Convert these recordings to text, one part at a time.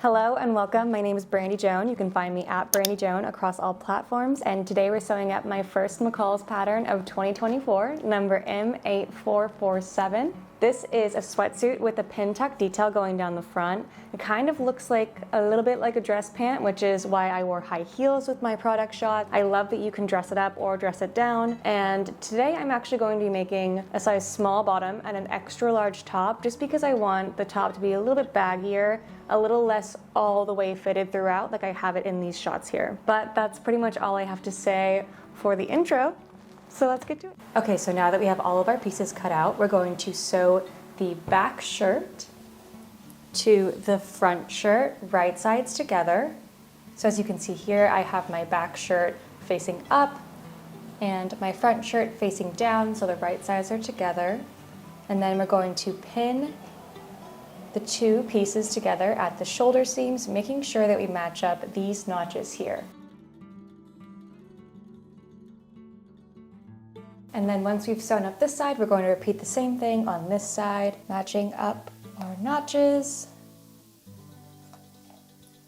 Hello and welcome. My name is Brandi Joan. You can find me at Brandi Joan across all platforms. And today we're sewing up my first McCall's pattern of 2024, number M8447. This is a sweatsuit with a pin tuck detail going down the front. It kind of looks like a little bit like a dress pant, which is why I wore high heels with my product shot. I love that you can dress it up or dress it down. And today I'm actually going to be making a size small bottom and an extra large top, just because I want the top to be a little bit baggier, a little less all the way fitted throughout like I have it in these shots here. But that's pretty much all I have to say for the intro. So let's get to it. Okay, so now that we have all of our pieces cut out, we're going to sew the back shirt to the front shirt, right sides together. So as you can see here, I have my back shirt facing up and my front shirt facing down, so the right sides are together. And then we're going to pin the two pieces together at the shoulder seams, making sure that we match up these notches here. And then once we've sewn up this side, we're going to repeat the same thing on this side, matching up our notches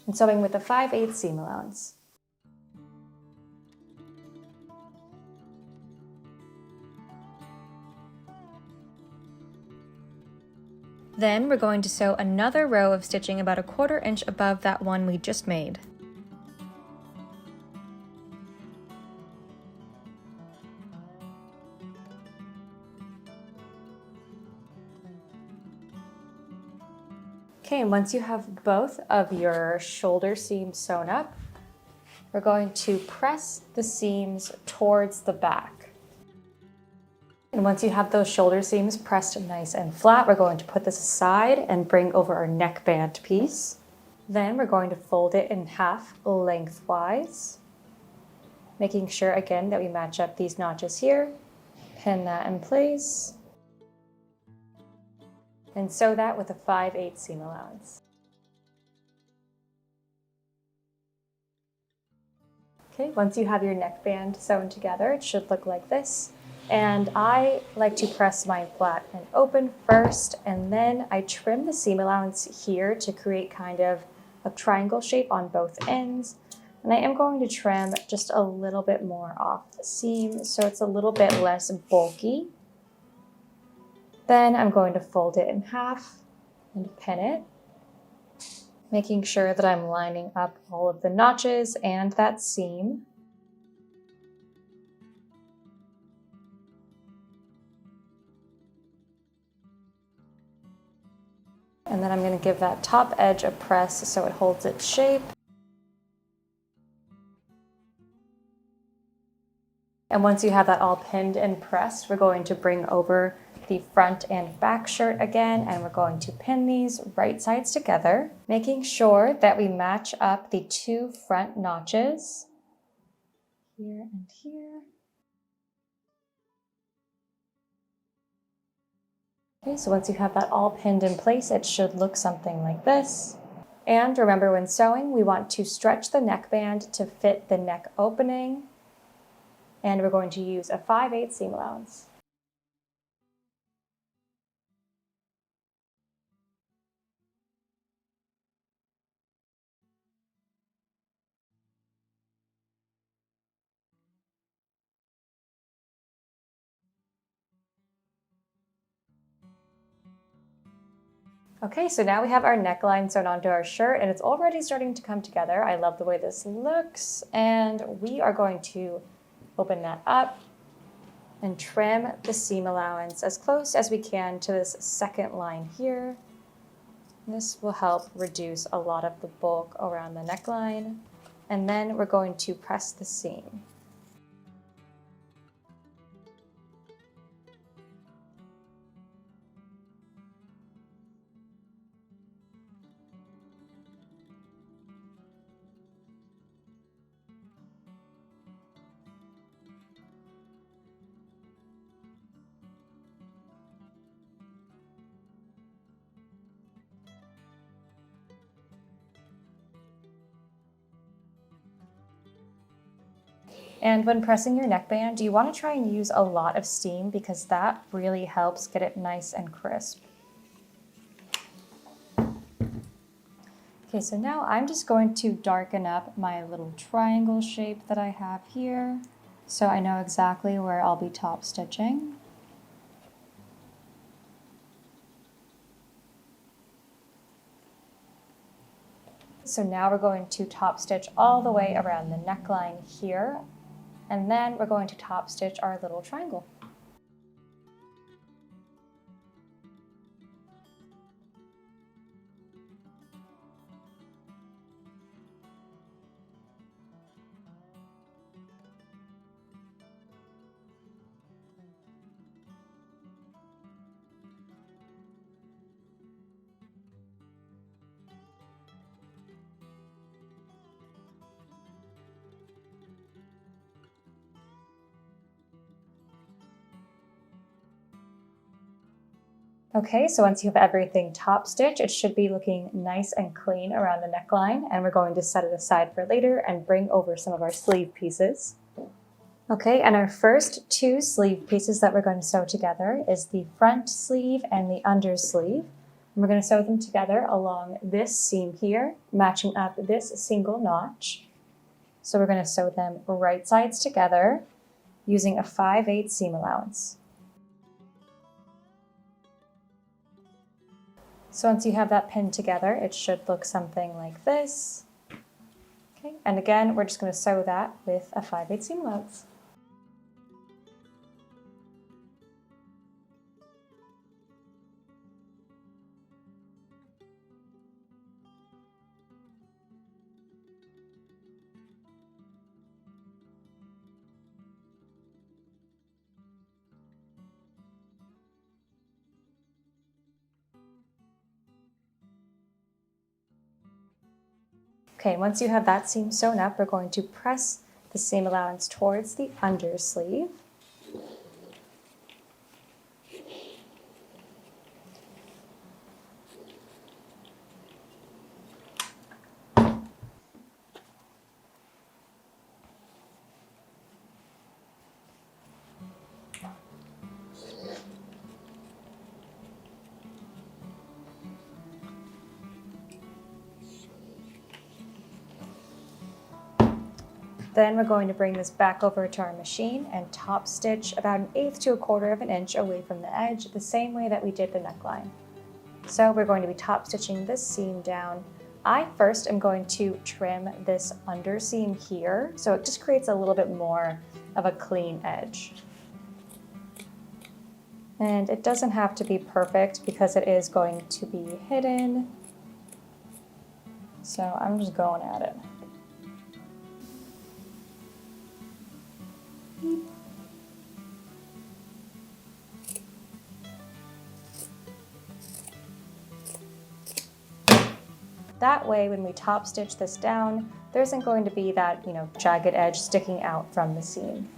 and sewing with a 5/8 seam allowance. Then we're going to sew another row of stitching about 1/4 inch above that one we just made. Okay, and once you have both of your shoulder seams sewn up, we're going to press the seams towards the back. And once you have those shoulder seams pressed nice and flat, we're going to put this aside and bring over our neckband piece. Then we're going to fold it in half lengthwise, making sure again that we match up these notches here, pin that in place, and sew that with a 5/8 seam allowance. Okay, once you have your neckband sewn together, it should look like this. And I like to press mine flat and open first, and then I trim the seam allowance here to create kind of a triangle shape on both ends. And I am going to trim just a little bit more off the seam so it's a little bit less bulky. Then I'm going to fold it in half and pin it, making sure that I'm lining up all of the notches and that seam. And then I'm going to give that top edge a press so it holds its shape. And once you have that all pinned and pressed, we're going to bring over the front and back shirt again, and we're going to pin these right sides together, making sure that we match up the two front notches here and here. Okay, so once you have that all pinned in place, it should look something like this. And remember, when sewing, we want to stretch the neckband to fit the neck opening, and we're going to use a 5/8 seam allowance. Okay, so now we have our neckline sewn onto our shirt and it's already starting to come together. I love the way this looks, and we are going to open that up and trim the seam allowance as close as we can to this second line here. This will help reduce a lot of the bulk around the neckline. And then we're going to press the seam. And when pressing your neckband, you want to try and use a lot of steam because that really helps get it nice and crisp. Okay, so now I'm just going to darken up my little triangle shape that I have here, so I know exactly where I'll be top stitching. So now we're going to top stitch all the way around the neckline here, and then we're going to top stitch our little triangle. Okay, so once you have everything top stitched, it should be looking nice and clean around the neckline, and we're going to set it aside for later and bring over some of our sleeve pieces. Okay, and our first two sleeve pieces that we're going to sew together is the front sleeve and the under sleeve. And we're going to sew them together along this seam here, matching up this single notch. So we're going to sew them right sides together using a 5/8 seam allowance. So once you have that pinned together, it should look something like this. Okay, and again, we're just going to sew that with a 5/8 seam allowance. Okay, once you have that seam sewn up, we're going to press the seam allowance towards the under sleeve. Then we're going to bring this back over to our machine and top stitch about 1/8 to 1/4 of an inch away from the edge, the same way that we did the neckline. So we're going to be top stitching this seam down. I first am going to trim this under seam here, so it just creates a little bit more of a clean edge. And it doesn't have to be perfect because it is going to be hidden. So I'm just going at it. That way, when we top stitch this down, there isn't going to be that, jagged edge sticking out from the seam.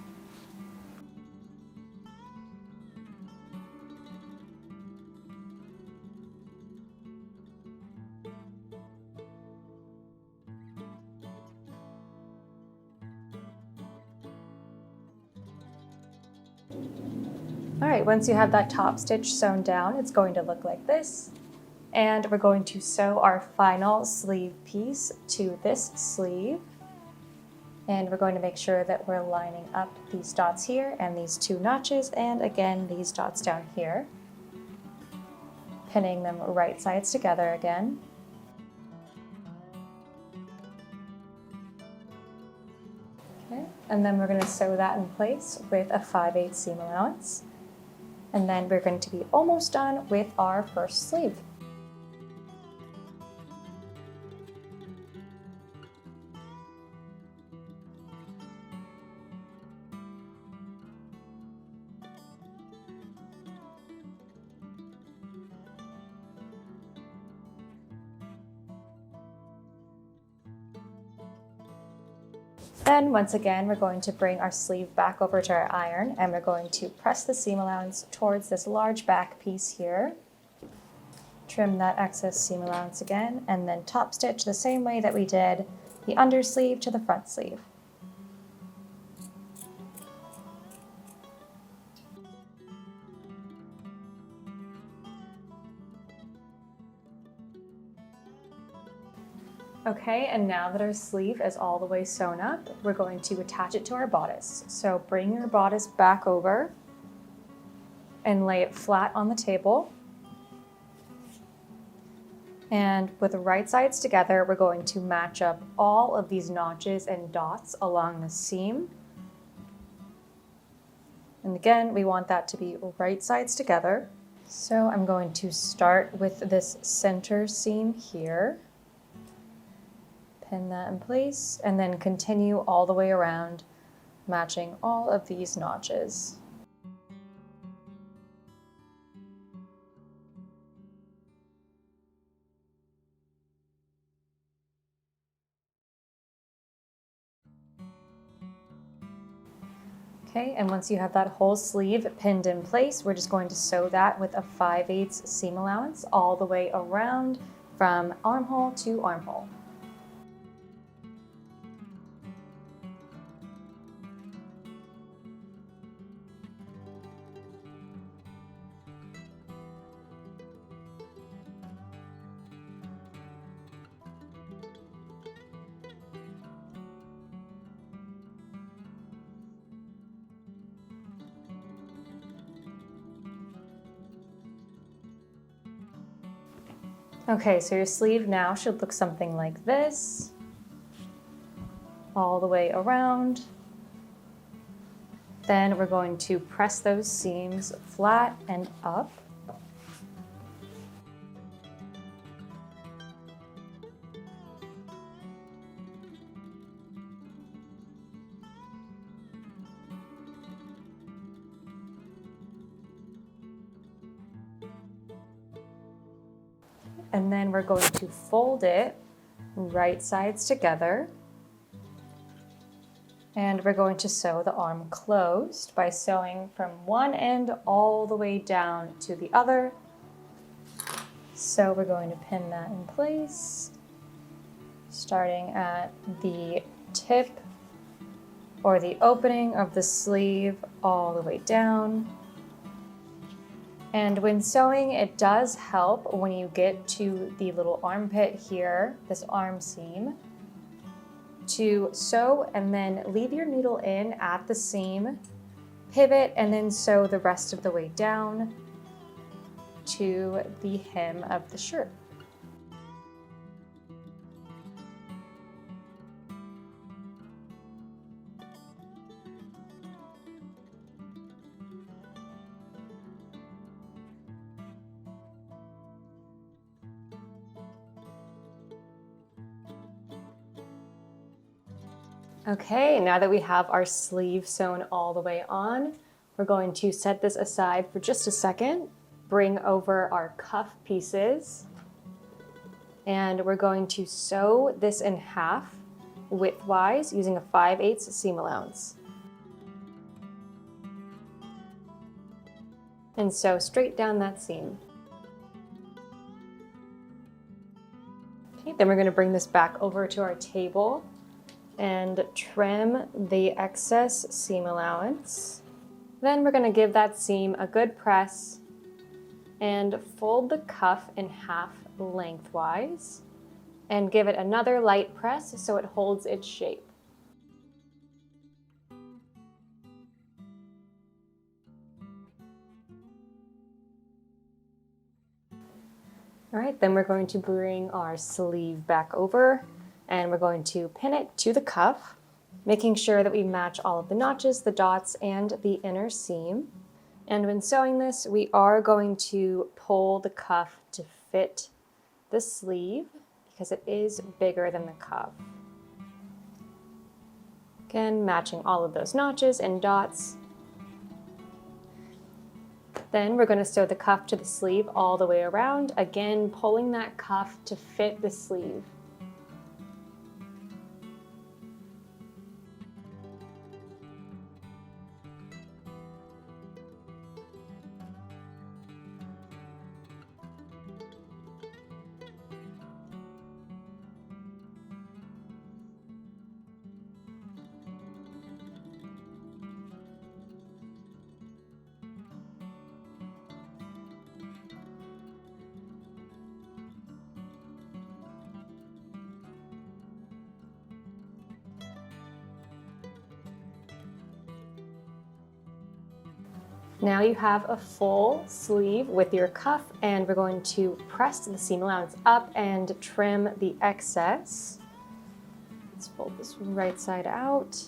All right, once you have that top stitch sewn down, it's going to look like this. And we're going to sew our final sleeve piece to this sleeve. And we're going to make sure that we're lining up these dots here and these two notches, and again, these dots down here. Pinning them right sides together again. Okay, and then we're going to sew that in place with a 5/8 seam allowance. And then we're going to be almost done with our first sleeve. Then once again, we're going to bring our sleeve back over to our iron, and we're going to press the seam allowance towards this large back piece here. Trim that excess seam allowance again, and then top stitch the same way that we did the under sleeve to the front sleeve. Okay, and now that our sleeve is all the way sewn up, we're going to attach it to our bodice. So bring your bodice back over and lay it flat on the table. And with the right sides together, we're going to match up all of these notches and dots along the seam. And again, we want that to be right sides together. So I'm going to start with this center seam here. Pin that in place, and then continue all the way around, matching all of these notches. Okay, and once you have that whole sleeve pinned in place, we're just going to sew that with a 5/8 seam allowance all the way around from armhole to armhole. Okay, so your sleeve now should look something like this, all the way around. Then we're going to press those seams flat and up. And then we're going to fold it right sides together. And we're going to sew the arm closed by sewing from one end all the way down to the other. So we're going to pin that in place, starting at the tip or the opening of the sleeve all the way down. And when sewing, it does help when you get to the little armpit here, this arm seam, to sew and then leave your needle in at the seam, pivot, and then sew the rest of the way down to the hem of the shirt. Okay, now that we have our sleeve sewn all the way on, we're going to set this aside for just a second, bring over our cuff pieces, and we're going to sew this in half widthwise using a 5/8 seam allowance. And sew straight down that seam. Okay, then we're going to bring this back over to our table and trim the excess seam allowance. Then we're going to give that seam a good press and fold the cuff in half lengthwise and give it another light press so it holds its shape. All right, then we're going to bring our sleeve back over and we're going to pin it to the cuff, making sure that we match all of the notches, the dots, and the inner seam. And when sewing this, we are going to pull the cuff to fit the sleeve because it is bigger than the cuff. Again, matching all of those notches and dots. Then we're going to sew the cuff to the sleeve all the way around, again pulling that cuff to fit the sleeve. Now you have a full sleeve with your cuff, and we're going to press the seam allowance up and trim the excess. Let's fold this right side out.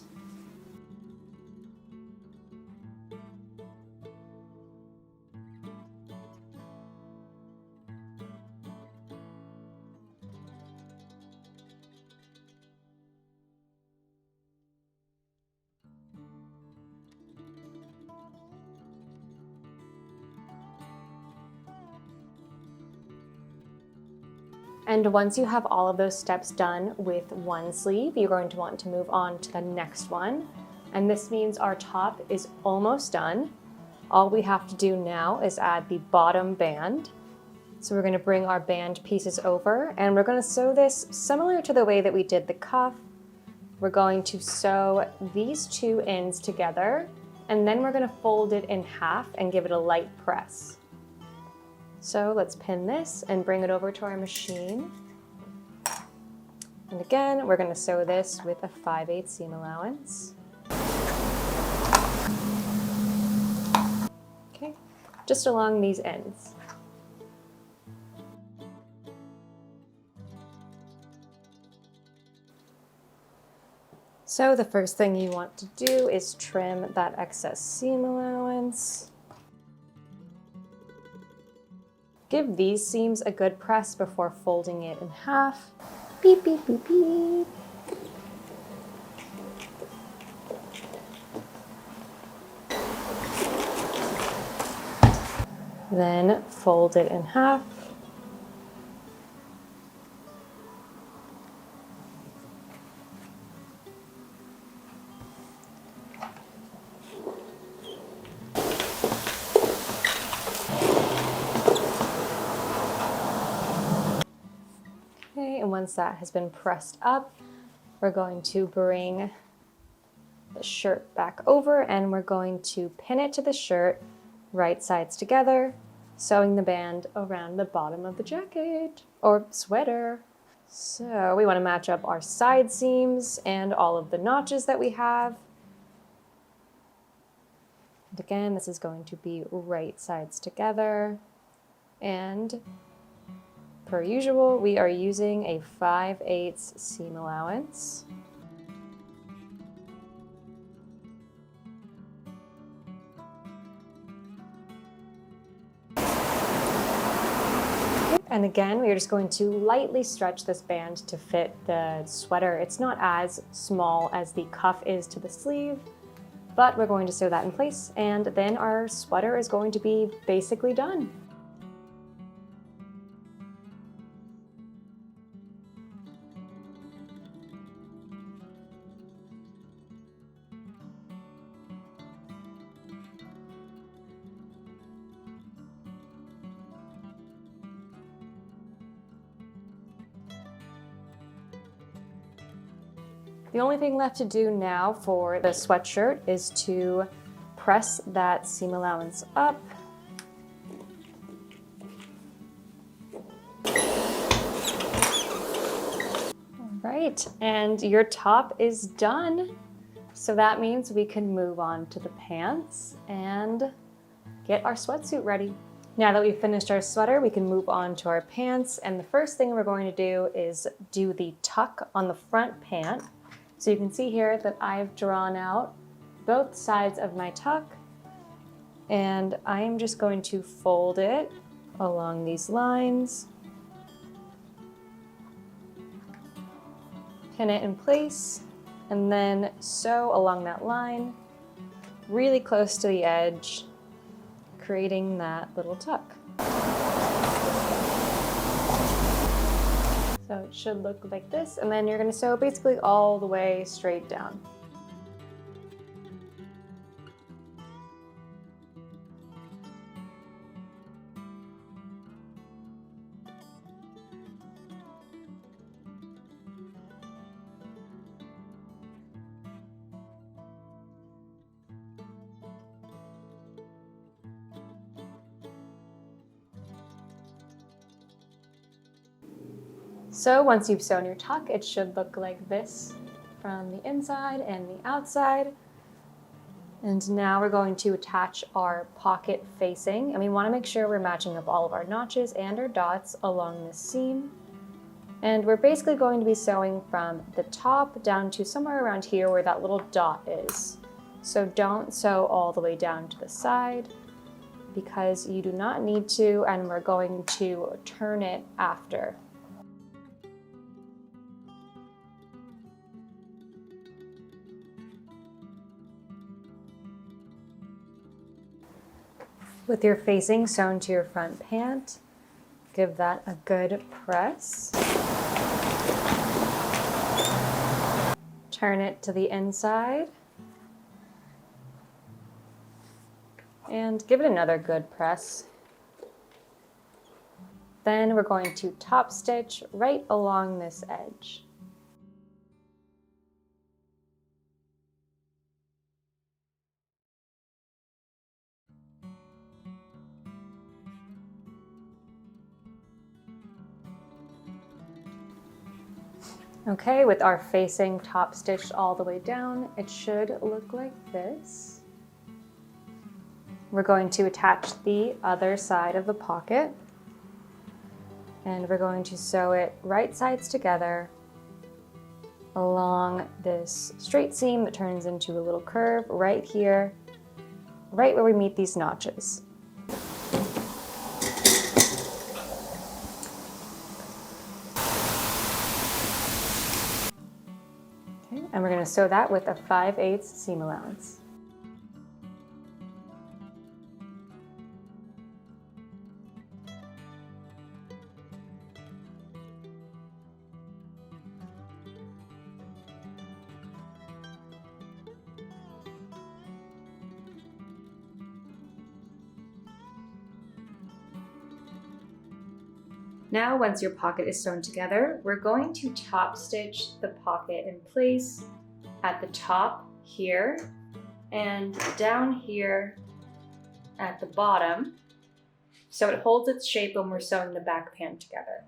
And once you have all of those steps done with one sleeve, you're going to want to move on to the next one. And this means our top is almost done. All we have to do now is add the bottom band. So we're going to bring our band pieces over, and we're going to sew this similar to the way that we did the cuff. We're going to sew these two ends together, and then we're going to fold it in half and give it a light press. So let's pin this and bring it over to our machine. And again, we're going to sew this with a 5/8 seam allowance. Okay, just along these ends. So the first thing you want to do is trim that excess seam allowance. Give these seams a good press before folding it in half. Beep, beep, beep, beep. Then fold it in half. And once that has been pressed up, we're going to bring the shirt back over, and we're going to pin it to the shirt, right sides together, sewing the band around the bottom of the jacket or sweater. So we want to match up our side seams and all of the notches that we have. And again, this is going to be right sides together, and per usual, we are using a 5/8 seam allowance. And again, we are just going to lightly stretch this band to fit the sweater. It's not as small as the cuff is to the sleeve, but we're going to sew that in place, and then our sweater is going to be basically done. The only thing left to do now for the sweatshirt is to press that seam allowance up. All right, and your top is done. So that means we can move on to the pants and get our sweatsuit ready. Now that we've finished our sweater, we can move on to our pants. And the first thing we're going to do is do the tuck on the front pant. So you can see here that I've drawn out both sides of my tuck, and I am just going to fold it along these lines, pin it in place, and then sew along that line really close to the edge, creating that little tuck. So it should look like this, and then you're going to sew basically all the way straight down. So once you've sewn your tuck, it should look like this from the inside and the outside. And now we're going to attach our pocket facing, and we want to make sure we're matching up all of our notches and our dots along this seam. And we're basically going to be sewing from the top down to somewhere around here where that little dot is. So don't sew all the way down to the side because you do not need to, and we're going to turn it after. With your facing sewn to your front pant, give that a good press. Turn it to the inside. And give it another good press. Then we're going to top stitch right along this edge. Okay, with our facing top stitched all the way down, it should look like this. We're going to attach the other side of the pocket, and we're going to sew it right sides together along this straight seam that turns into a little curve right here, right where we meet these notches. And we're going to sew that with a 5/8 seam allowance. Now, once your pocket is sewn together, we're going to top stitch the pocket in place at the top here and down here at the bottom, so it holds its shape when we're sewing the back pant together.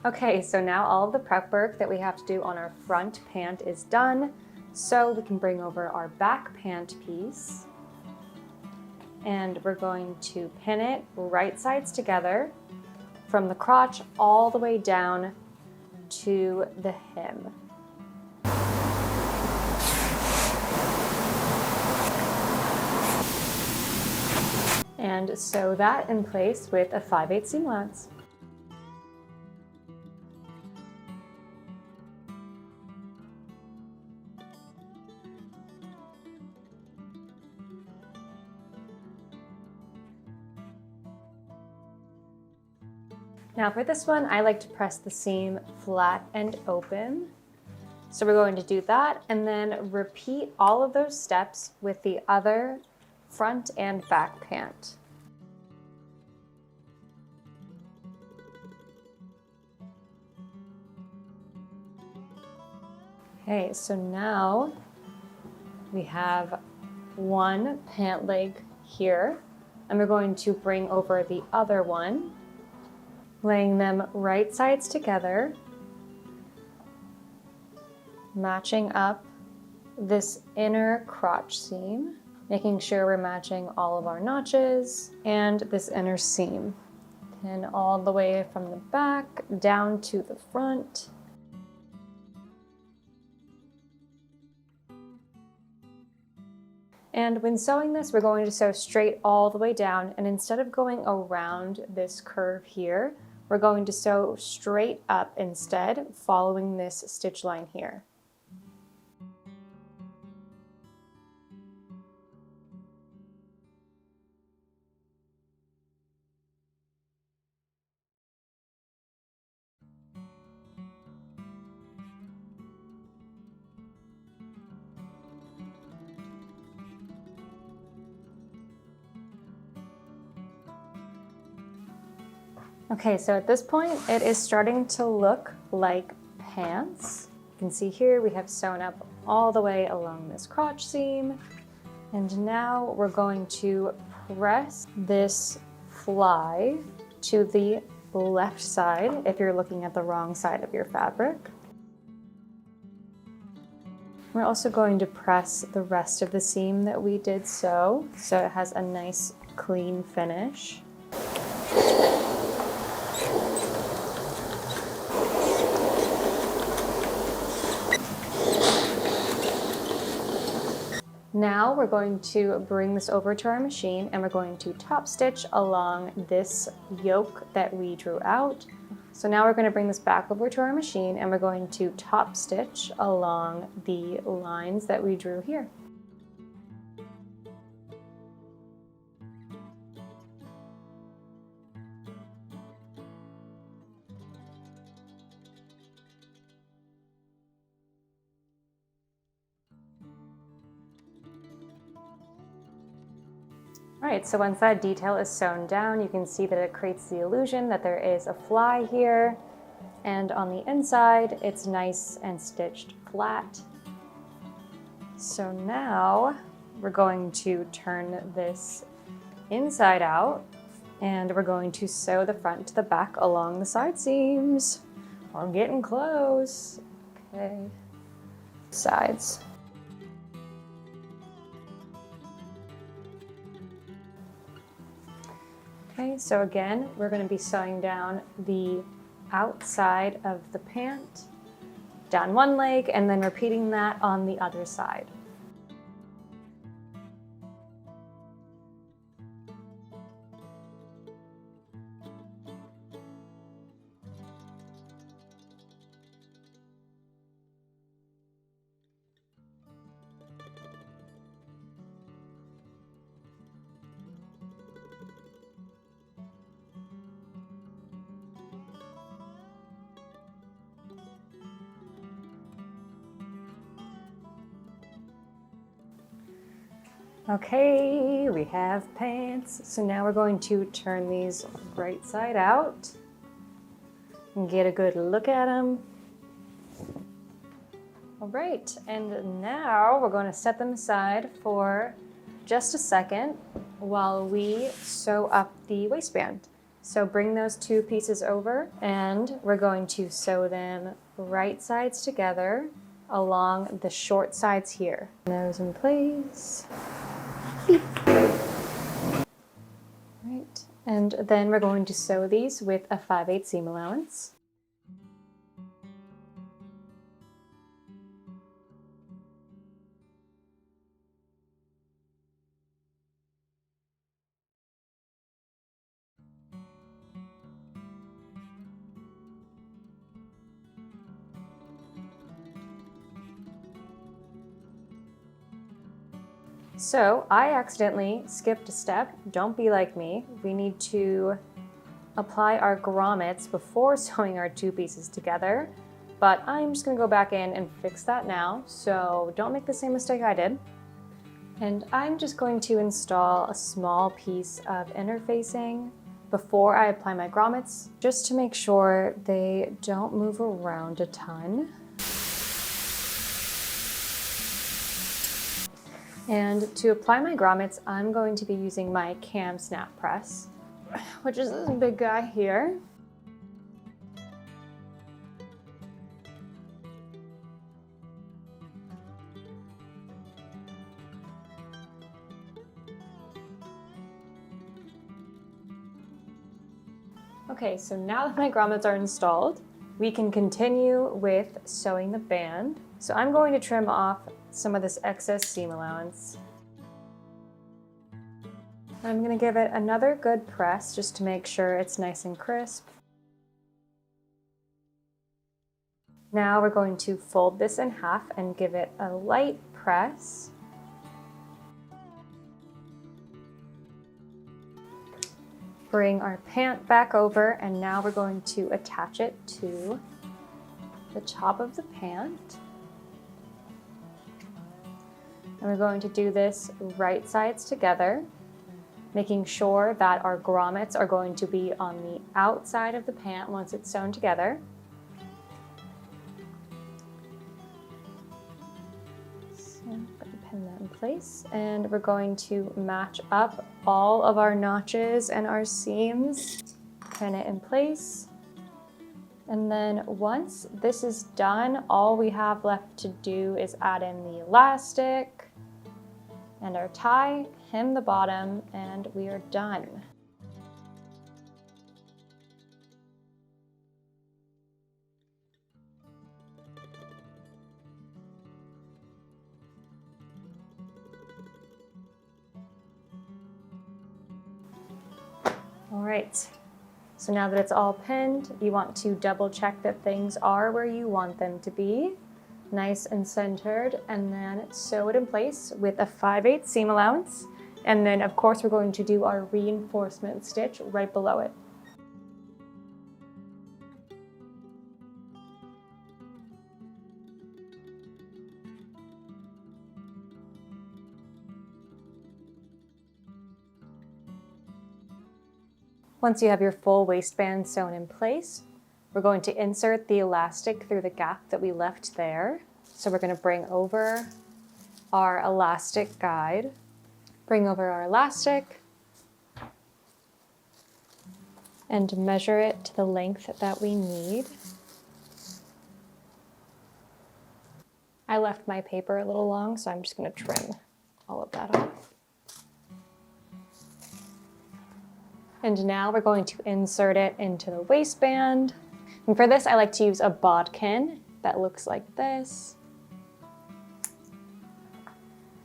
Okay, so now all of the prep work that we have to do on our front pant is done, so we can bring over our back pant piece. And we're going to pin it right sides together from the crotch all the way down to the hem. And sew that in place with a 5/8 seam allowance. Now for this one, I like to press the seam flat and open. So we're going to do that and then repeat all of those steps with the other front and back pant. Okay, so now we have one pant leg here, and we're going to bring over the other one, laying them right sides together, matching up this inner crotch seam, making sure we're matching all of our notches and this inner seam. Pin all the way from the back down to the front. And when sewing this, we're going to sew straight all the way down, and instead of going around this curve here, we're going to sew straight up instead, following this stitch line here. Okay, so at this point, it is starting to look like pants. You can see here we have sewn up all the way along this crotch seam. And now we're going to press this fly to the left side if you're looking at the wrong side of your fabric. We're also going to press the rest of the seam that we did sew, so it has a nice clean finish. Now we're going to bring this over to our machine and we're going to top stitch along this yoke that we drew out. So now we're going to bring this back over to our machine and we're going to top stitch along the lines that we drew here. All right, so once that detail is sewn down, you can see that it creates the illusion that there is a fly here, and on the inside, it's nice and stitched flat. So now we're going to turn this inside out, and we're going to sew the front to the back along the side seams. We're getting close. Okay, sides. Okay, so again, we're going to be sewing down the outside of the pant, down one leg, and then repeating that on the other side. Okay, we have pants. So now we're going to turn these right side out and get a good look at them. All right, and now we're going to set them aside for just a second while we sew up the waistband. So bring those two pieces over and we're going to sew them right sides together along the short sides here. Those in place. Right, and then we're going to sew these with a 5/8 seam allowance. So I accidentally skipped a step. Don't be like me. We need to apply our grommets before sewing our two pieces together, but I'm just gonna go back in and fix that now, so don't make the same mistake I did. And I'm just going to install a small piece of interfacing before I apply my grommets, just to make sure they don't move around a ton. And to apply my grommets, I'm going to be using my cam snap press, which is this big guy here. Okay, so now that my grommets are installed, we can continue with sewing the band. So I'm going to trim off some of this excess seam allowance. I'm going to give it another good press just to make sure it's nice and crisp. Now we're going to fold this in half and give it a light press. Bring our pant back over, and now we're going to attach it to the top of the pant. And we're going to do this right sides together, making sure that our grommets are going to be on the outside of the pant once it's sewn together. So I'm going to pin that in place, and we're going to match up all of our notches and our seams. pin it in place. And then once this is done, all we have left to do is add in the elastic and our tie, hem the bottom, and we are done. All right, so now that it's all pinned, you want to double check that things are where you want them to be, nice and centered, and then sew it in place with a 5/8 seam allowance. And then of course we're going to do our reinforcement stitch right below it. Once you have your full waistband sewn in place, we're going to insert the elastic through the gap that we left there. So we're going to bring over our elastic guide, bring over our elastic, and measure it to the length that we need. I left my paper a little long, so I'm just going to trim all of that off. And now we're going to insert it into the waistband. And for this, I like to use a bodkin that looks like this.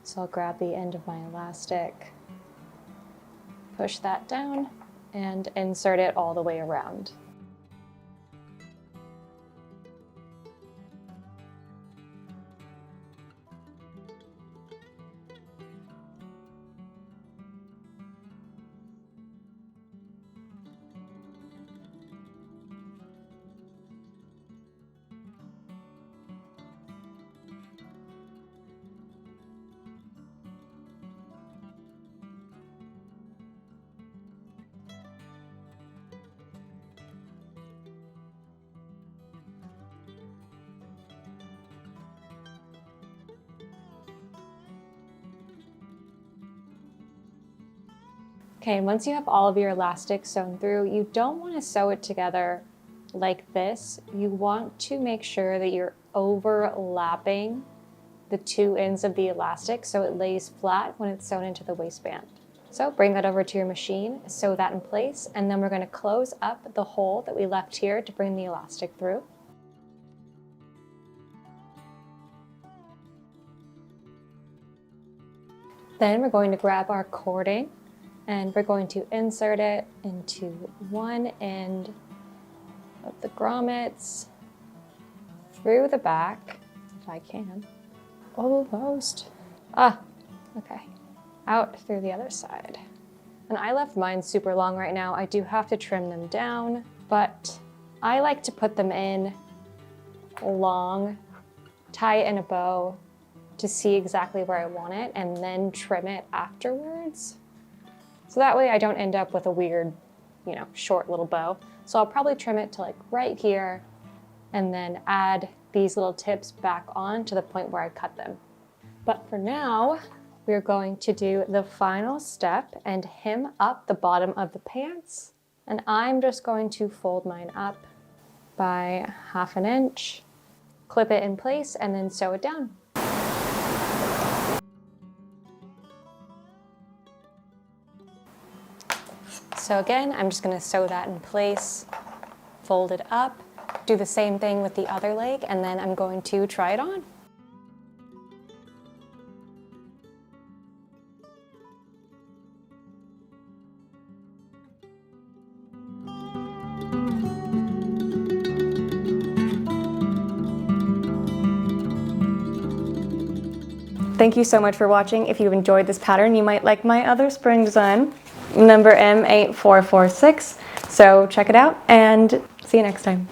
So I'll grab the end of my elastic, push that down, and insert it all the way around. Okay, and once you have all of your elastic sewn through, you don't want to sew it together like this. You want to make sure that you're overlapping the two ends of the elastic so it lays flat when it's sewn into the waistband. So bring that over to your machine, sew that in place, and then we're going to close up the hole that we left here to bring the elastic through. Then we're going to grab our cording and we're going to insert it into one end of the grommets, through the back, if I can. Almost. Okay. Out through the other side. And I left mine super long right now. I do have to trim them down, but I like to put them in long, tie it in a bow to see exactly where I want it, and then trim it afterwards. So that way I don't end up with a weird, short little bow. So I'll probably trim it to like right here and then add these little tips back on to the point where I cut them. But for now, we're going to do the final step and hem up the bottom of the pants. And I'm just going to fold mine up by 1/2 inch, clip it in place, and then sew it down. So again, I'm just going to sew that in place, fold it up, do the same thing with the other leg, and then I'm going to try it on. Thank you so much for watching. If you've enjoyed this pattern, you might like my other spring design, number M8446. So check it out and see you next time.